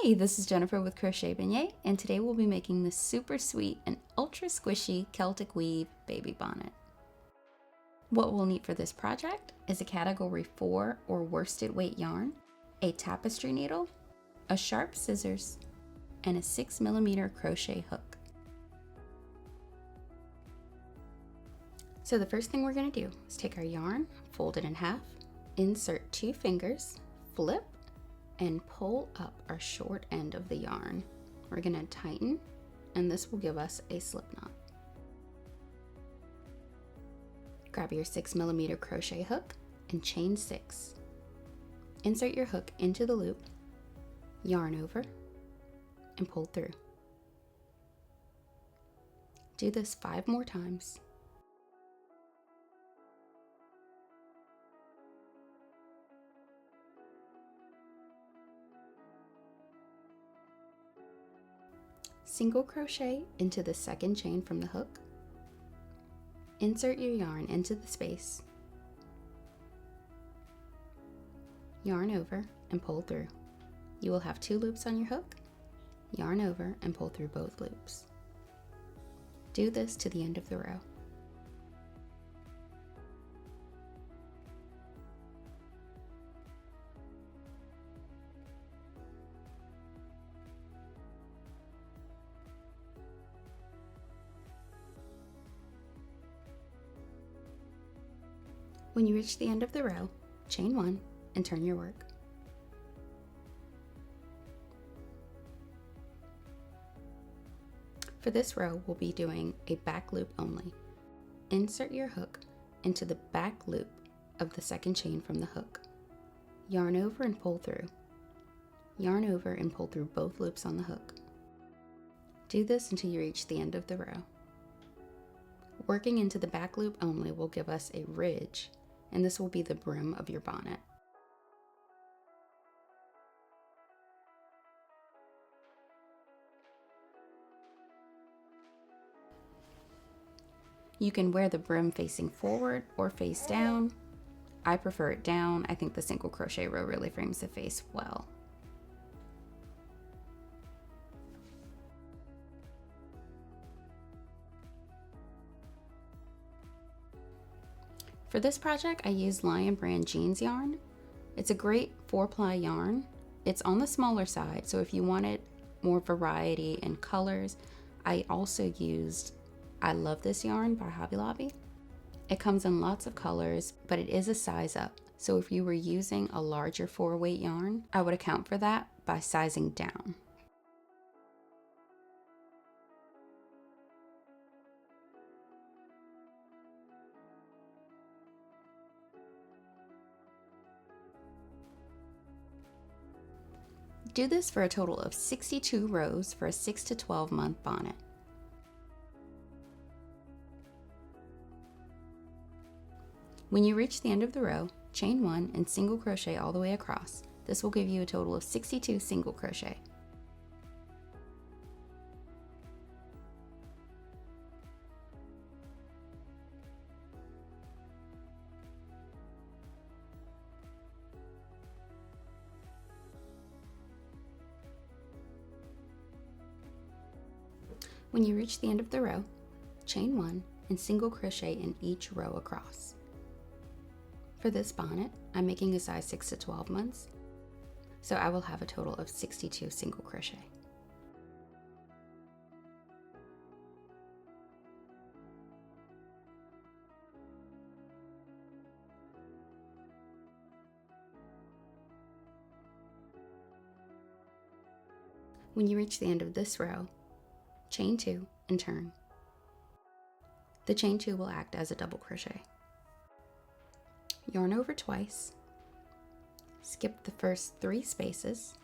Hey, this is Jennifer with Crochet Beignet, and today we'll be making this super sweet and ultra squishy Celtic Weave baby bonnet. What we'll need for this project is a category 4 or worsted weight yarn, a tapestry needle, a sharp scissors, and a 6mm crochet hook. So the first thing we're going to do is take our yarn, fold it in half, insert 2 fingers, flip, and pull up our short end of the yarn. We're going to tighten, and this will give us a slip knot. Grab your 6mm crochet hook and chain 6. Insert your hook into the loop, yarn over, and pull through. Do this 5 more times. Single crochet into the second chain from the hook. Insert your yarn into the space. Yarn over and pull through. You will have 2 loops on your hook. Yarn over and pull through both loops. Do this to the end of the row. When you reach the end of the row, chain 1 and turn your work. For this row, we'll be doing a back loop only. Insert your hook into the back loop of the second chain from the hook. Yarn over and pull through. Yarn over and pull through both loops on the hook. Do this until you reach the end of the row. Working into the back loop only will give us a ridge, and this will be the brim of your bonnet. You can wear the brim facing forward or face down. I prefer it down. I think the single crochet row really frames the face well. For this project, I used Lion Brand jeans yarn. It's a great 4-ply yarn. It's on the smaller side, so if you wanted more variety in colors, I also used I Love This Yarn by Hobby Lobby. It comes in lots of colors, but it is a size up. So if you were using a larger 4-weight yarn, I would account for that by sizing down. Do this for a total of 62 rows for a 6 to 12 month bonnet. When you reach the end of the row, chain 1 and single crochet all the way across. This will give you a total of 62 single crochet. When you reach the end of the row, chain 1 and single crochet in each row across. For this bonnet, I'm making a size 6 to 12 months, so I will have a total of 62 single crochet. When you reach the end of this row, chain 2 and turn. The chain 2 will act as a double crochet. Yarn over twice. Skip the first 3 spaces.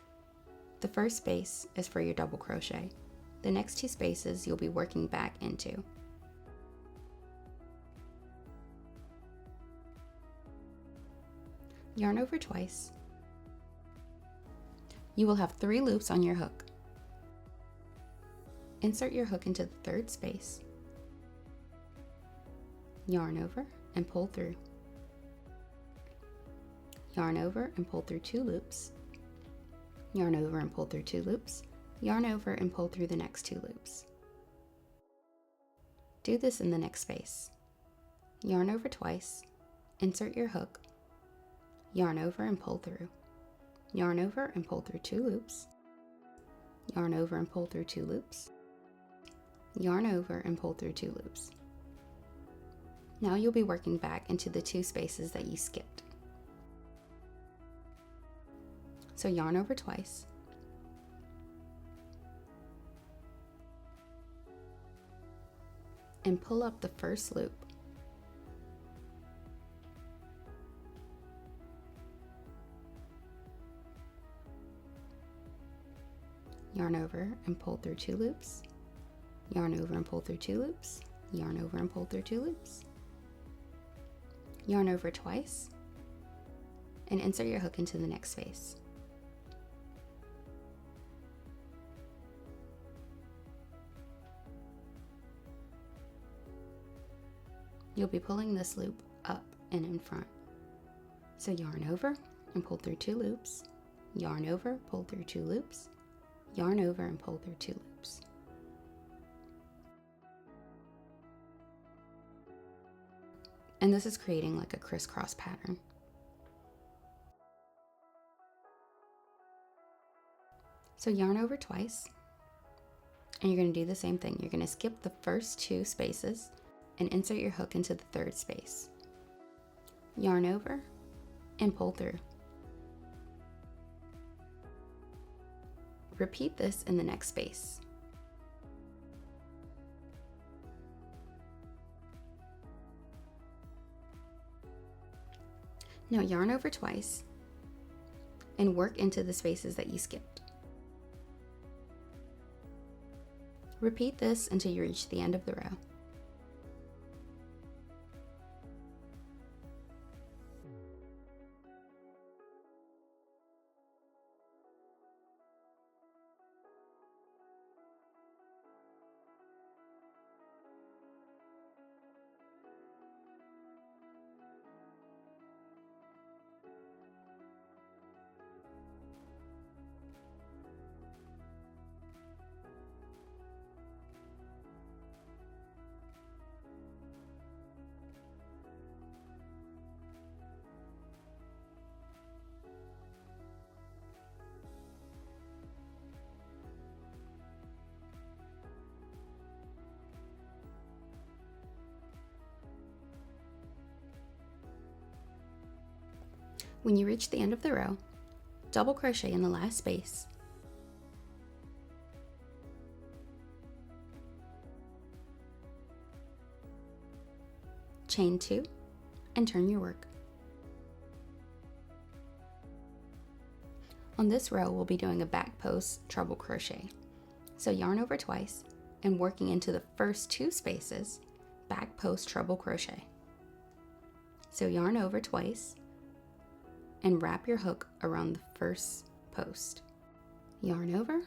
The first space is for your double crochet. The next 2 spaces you'll be working back into. Yarn over twice. You will have 3 loops on your hook. Insert your hook into the 3rd space. Yarn over and pull through. Yarn over and pull through 2 loops. yarn over and pull through 2 loops, yarn over and pull through the next 2 loops. Do this in the next space. Yarn over twice, insert your hook, yarn over and pull through, yarn over and pull through 2 loops, yarn over and pull through 2 loops, yarn over and pull through 2 loops. Now you'll be working back into the 2 spaces that you skipped. So yarn over twice, and pull up the first loop. Yarn over and pull through 2 loops, yarn over and pull through 2 loops, yarn over and pull through 2 loops, yarn over twice, and insert your hook into the next space. You'll be pulling this loop up and in front. So yarn over and pull through 2 loops, yarn over, pull through 2 loops, yarn over and pull through 2 loops. And this is creating like a crisscross pattern. So yarn over twice, and you're going to do the same thing. You're going to skip the first 2 spaces and insert your hook into the 3rd space. Yarn over and pull through. Repeat this in the next space. Now yarn over twice and work into the spaces that you skipped. Repeat this until you reach the end of the row. When you reach the end of the row, double crochet in the last space, chain 2, and turn your work. On this row, we'll be doing a back post treble crochet. So yarn over twice and working into the first 2 spaces, back post treble crochet. So yarn over twice and wrap your hook around the first post. Yarn over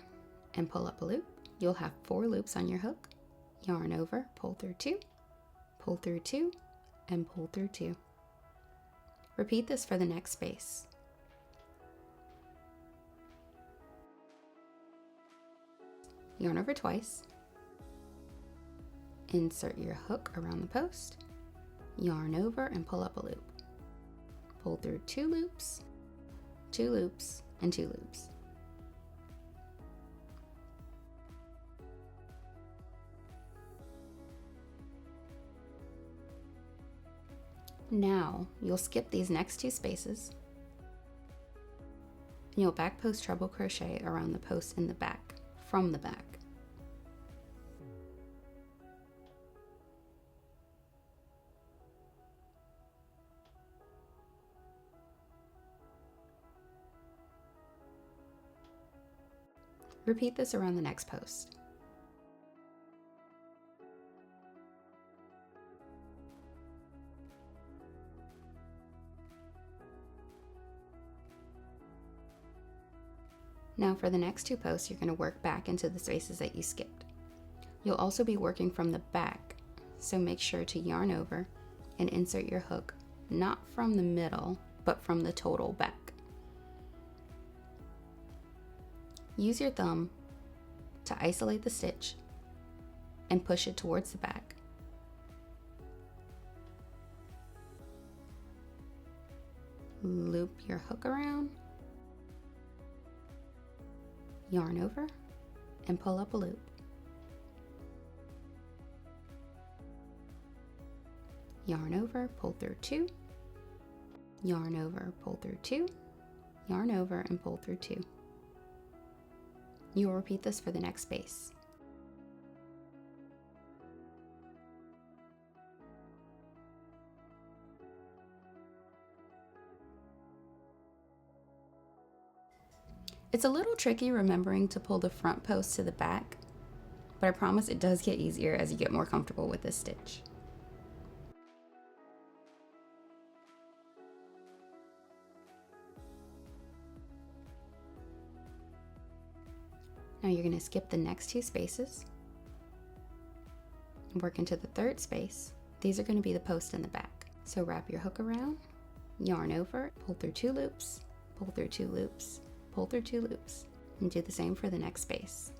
and pull up a loop. You'll have 4 loops on your hook. Yarn over, pull through 2, and pull through 2. Repeat this for the next space. Yarn over twice, insert your hook around the post, yarn over and pull up a loop. Pull through 2 loops, and 2 loops. Now you'll skip these next 2 spaces and you'll back post treble crochet around the post in the back, from the back. Repeat this around the next post. Now for the next 2 posts, you're going to work back into the spaces that you skipped. You'll also be working from the back, so make sure to yarn over and insert your hook, not from the middle, but from the total back. Use your thumb to isolate the stitch and push it towards the back. Loop your hook around, yarn over, and pull up a loop. Yarn over, pull through 2, yarn over, pull through 2, yarn over, and pull through 2. You will repeat this for the next space. It's a little tricky remembering to pull the front post to the back, but I promise it does get easier as you get more comfortable with this stitch. Now you're going to skip the next 2 spaces and work into the 3rd space. These are going to be the post in the back. So wrap your hook around, yarn over, pull through 2 loops, pull through 2 loops, pull through 2 loops, and do the same for the next space.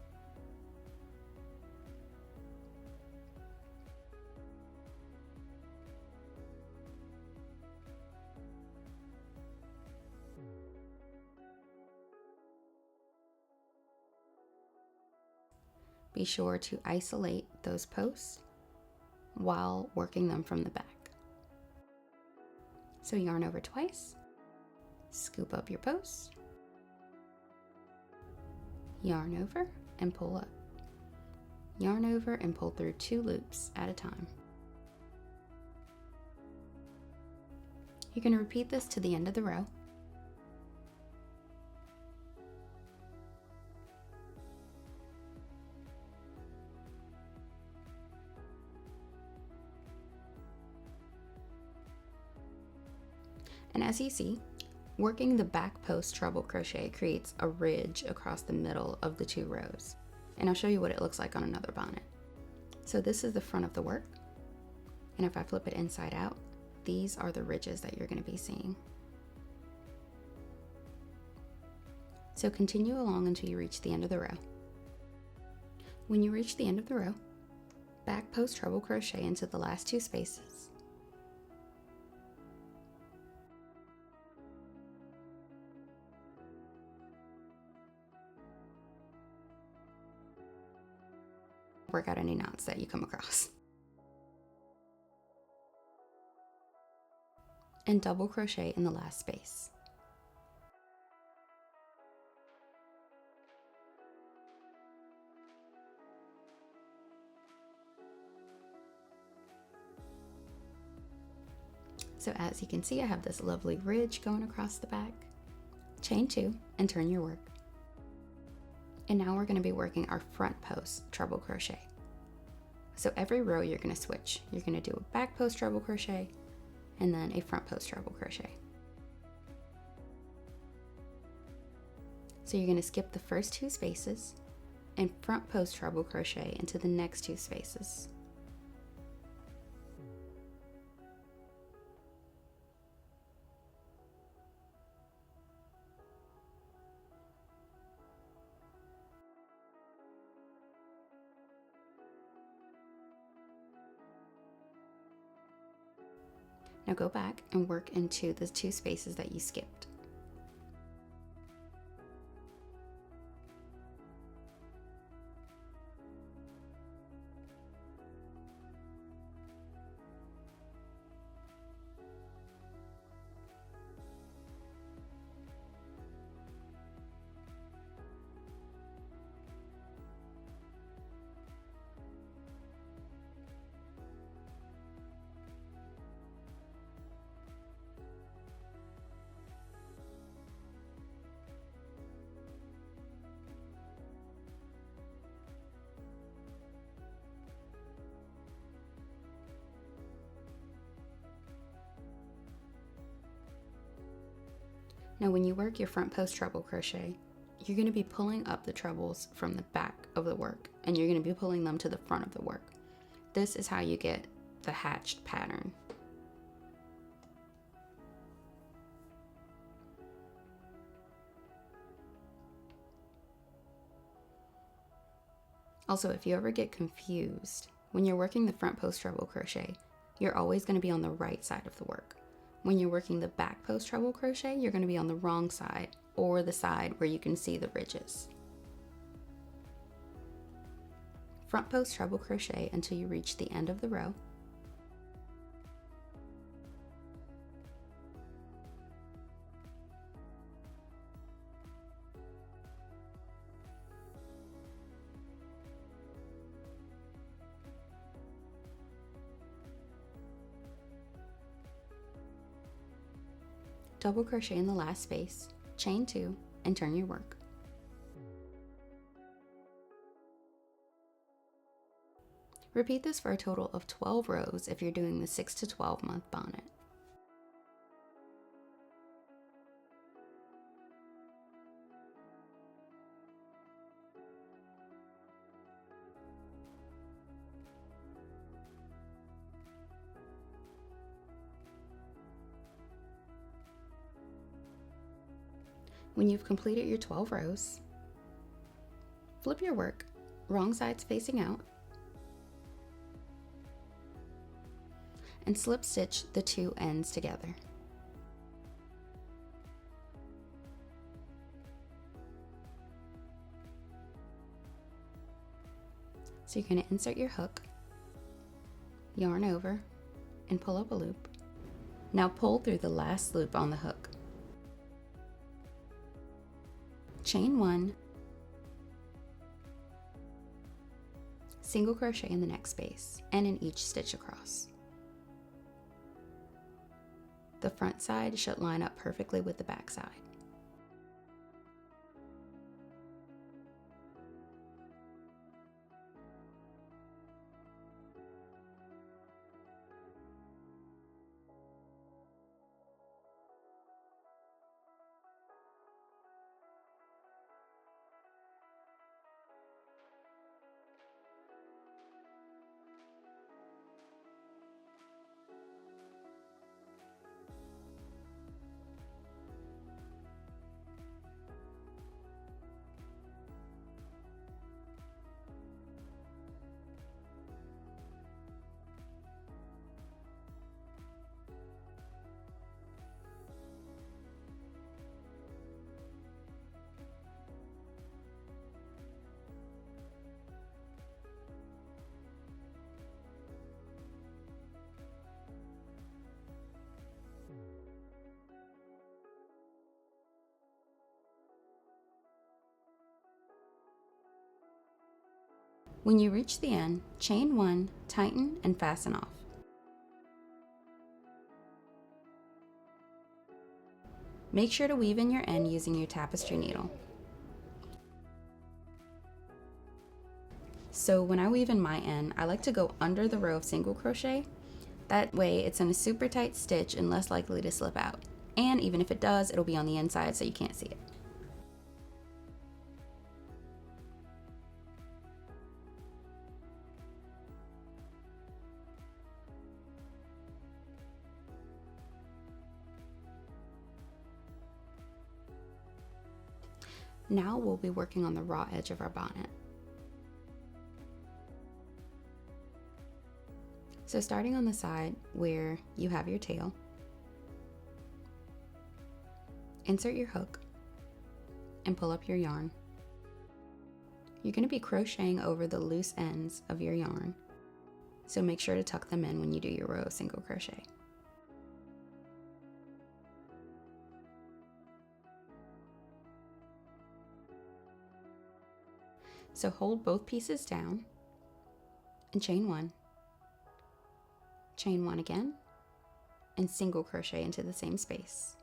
Be sure to isolate those posts while working them from the back. So yarn over twice, scoop up your post, yarn over and pull up. Yarn over and pull through 2 loops at a time. You're going to repeat this to the end of the row. And as you see, working the back post treble crochet creates a ridge across the middle of the 2 rows. And I'll show you what it looks like on another bonnet. So this is the front of the work. And if I flip it inside out, these are the ridges that you're going to be seeing. So continue along until you reach the end of the row. When you reach the end of the row, back post treble crochet into the last 2 spaces. Work out any knots that you come across. And double crochet in the last space. So as you can see, I have this lovely ridge going across the back. Chain 2 and turn your work. And now we're going to be working our front post treble crochet. So every row you're going to switch. You're going to do a back post treble crochet and then a front post treble crochet. So you're going to skip the first 2 spaces and front post treble crochet into the next 2 spaces. Now go back and work into the 2 spaces that you skipped. Now when you work your front post treble crochet, you're going to be pulling up the trebles from the back of the work and you're going to be pulling them to the front of the work. This is how you get the hatched pattern. Also, if you ever get confused, when you're working the front post treble crochet, you're always going to be on the right side of the work. When you're working the back post treble crochet, you're going to be on the wrong side, or the side where you can see the ridges. Front post treble crochet until you reach the end of the row. Double crochet in the last space, chain 2, and turn your work. Repeat this for a total of 12 rows if you're doing the 6 to 12 month bonnet. When you've completed your 12 rows, flip your work, wrong sides facing out, and slip stitch the 2 ends together. So you're going to insert your hook, yarn over, and pull up a loop. Now pull through the last loop on the hook. Chain 1, single crochet in the next space and in each stitch across. The front side should line up perfectly with the back side. When you reach the end, chain 1, tighten, and fasten off. Make sure to weave in your end using your tapestry needle. So when I weave in my end, I like to go under the row of single crochet. That way it's in a super tight stitch and less likely to slip out. And even if it does, it'll be on the inside so you can't see it. Now we'll be working on the raw edge of our bonnet. So starting on the side where you have your tail, insert your hook and pull up your yarn. You're going to be crocheting over the loose ends of your yarn, so make sure to tuck them in when you do your row of single crochet. So hold both pieces down and chain 1, chain 1 again, and single crochet into the same space.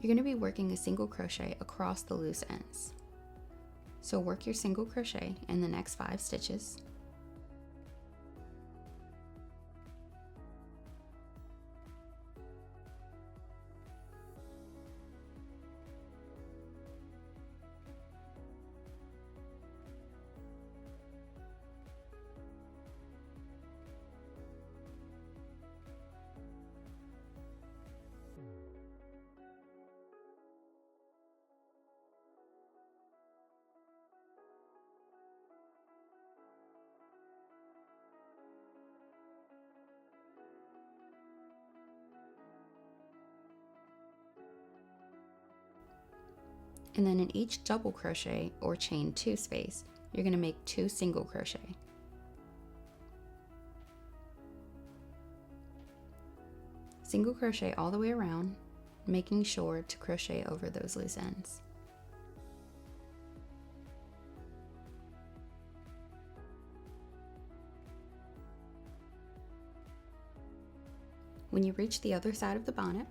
You're going to be working a single crochet across the loose ends. So work your single crochet in the next 5 stitches. And then in each double crochet or chain 2 space, you're going to make 2 single crochet. Single crochet all the way around, making sure to crochet over those loose ends. When you reach the other side of the bonnet,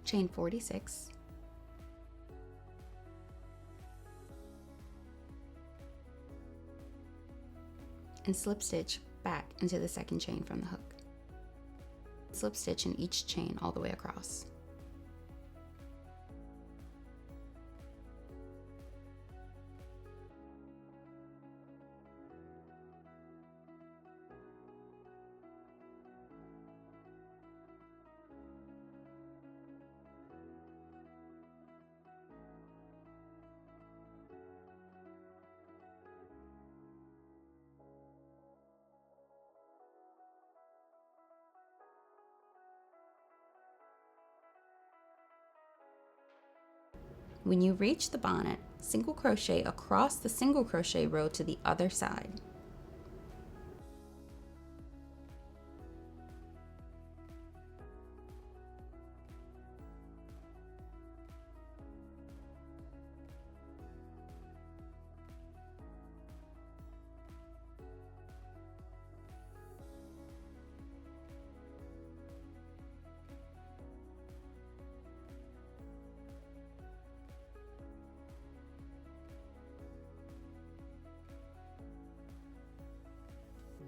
chain 46, and slip stitch back into the second chain from the hook. Slip stitch in each chain all the way across. When you reach the bonnet, single crochet across the single crochet row to the other side.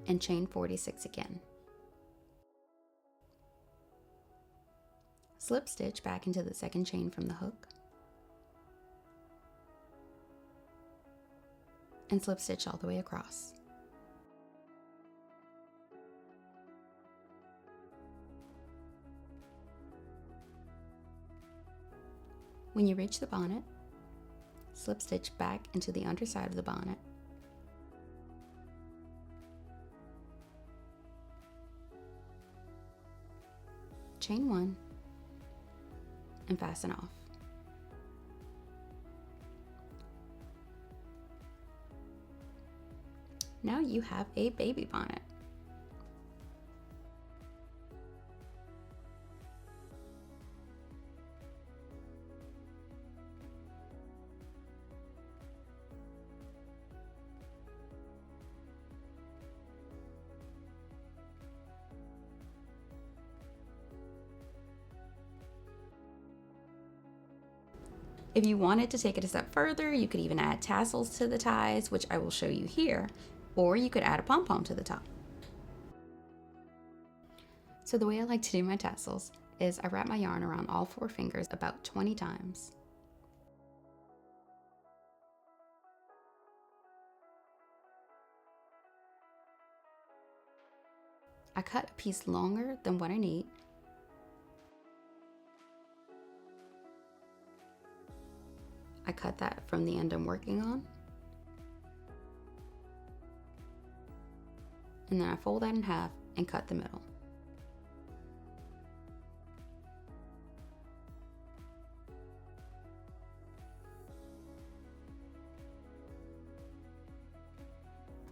And chain 46 again. Slip stitch back into the second chain from the hook, and slip stitch all the way across. When you reach the bonnet, slip stitch back into the underside of the bonnet, chain 1, and fasten off. Now you have a baby bonnet. If you wanted to take it a step further, you could even add tassels to the ties, which I will show you here, or you could add a pom-pom to the top. So the way I like to do my tassels is I wrap my yarn around all 4 fingers about 20 times. I cut a piece longer than what I need. I cut that from the end I'm working on. And then I fold that in half and cut the middle.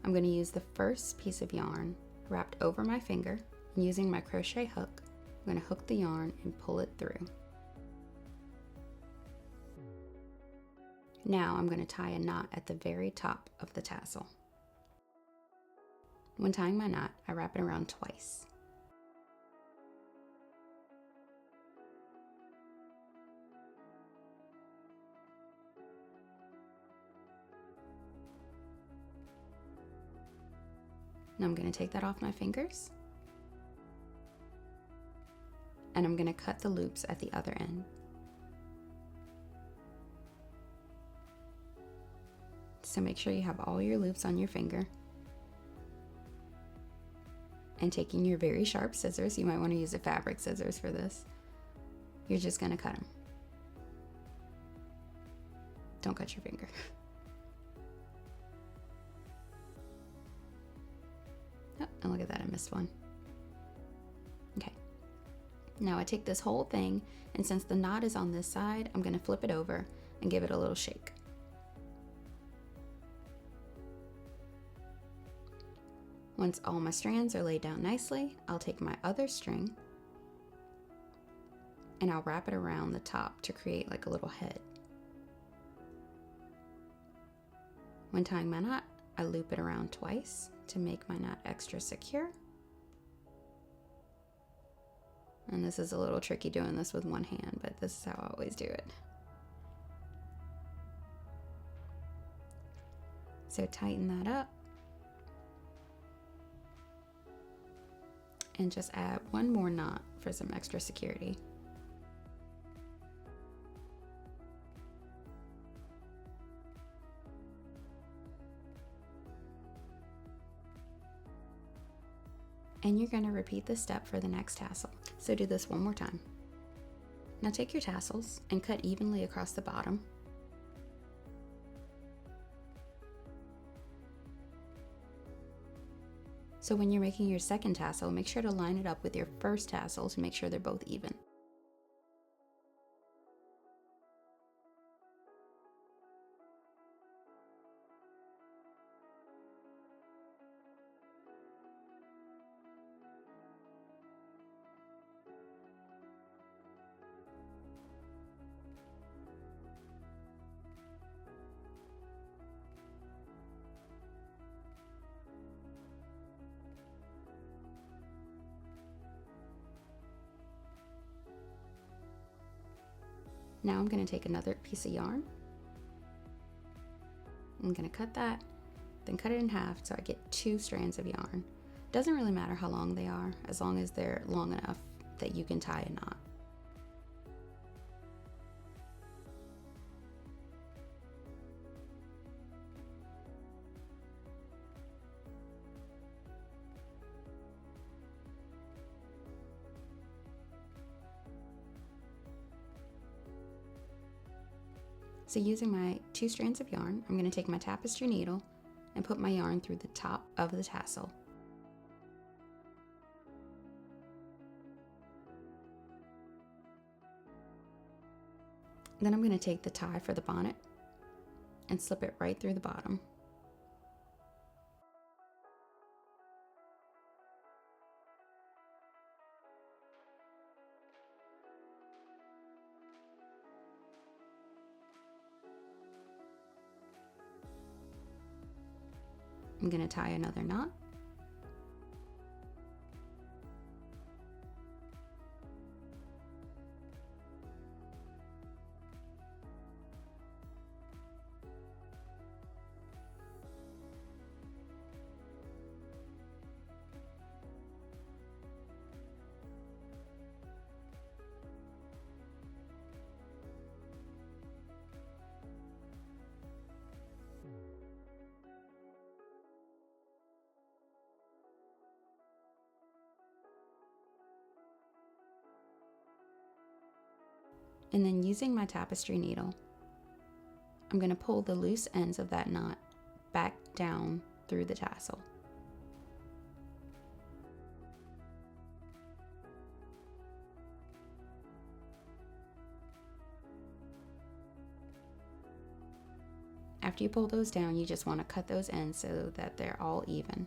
I'm going to use the first piece of yarn wrapped over my finger, and using my crochet hook, I'm going to hook the yarn and pull it through. Now I'm going to tie a knot at the very top of the tassel. When tying my knot, I wrap it around twice. Now I'm going to take that off my fingers, and I'm going to cut the loops at the other end. So make sure you have all your loops on your finger. And taking your very sharp scissors, you might want to use a fabric scissors for this, you're just going to cut them. Don't cut your finger. Oh, and look at that, I missed one. Okay. Now I take this whole thing, and since the knot is on this side, I'm going to flip it over. and give it a little shake. Once all my strands are laid down nicely, I'll take my other string and I'll wrap it around the top to create like a little head. When tying my knot, I loop it around twice to make my knot extra secure. And this is a little tricky doing this with one hand, but this is how I always do it. So tighten that up. And just add one more knot for some extra security. And you're going to repeat this step for the next tassel. So do this one more time. Now take your tassels and cut evenly across the bottom. So when you're making your second tassel, make sure to line it up with your first tassel to make sure they're both even. Now I'm going to take another piece of yarn. I'm going to cut that, then cut it in half so I get 2 strands of yarn. Doesn't really matter how long they are, as long as they're long enough that you can tie a knot. So using my 2 strands of yarn, I'm going to take my tapestry needle and put my yarn through the top of the tassel. Then I'm going to take the tie for the bonnet and slip it right through the bottom. I'm going to tie another knot. And then using my tapestry needle, I'm going to pull the loose ends of that knot back down through the tassel. After you pull those down, you just want to cut those ends so that they're all even.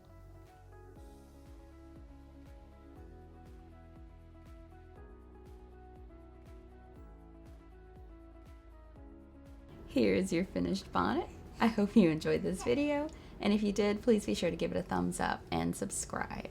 Here is your finished bonnet. I hope you enjoyed this video, and if you did, please be sure to give it a thumbs up and subscribe.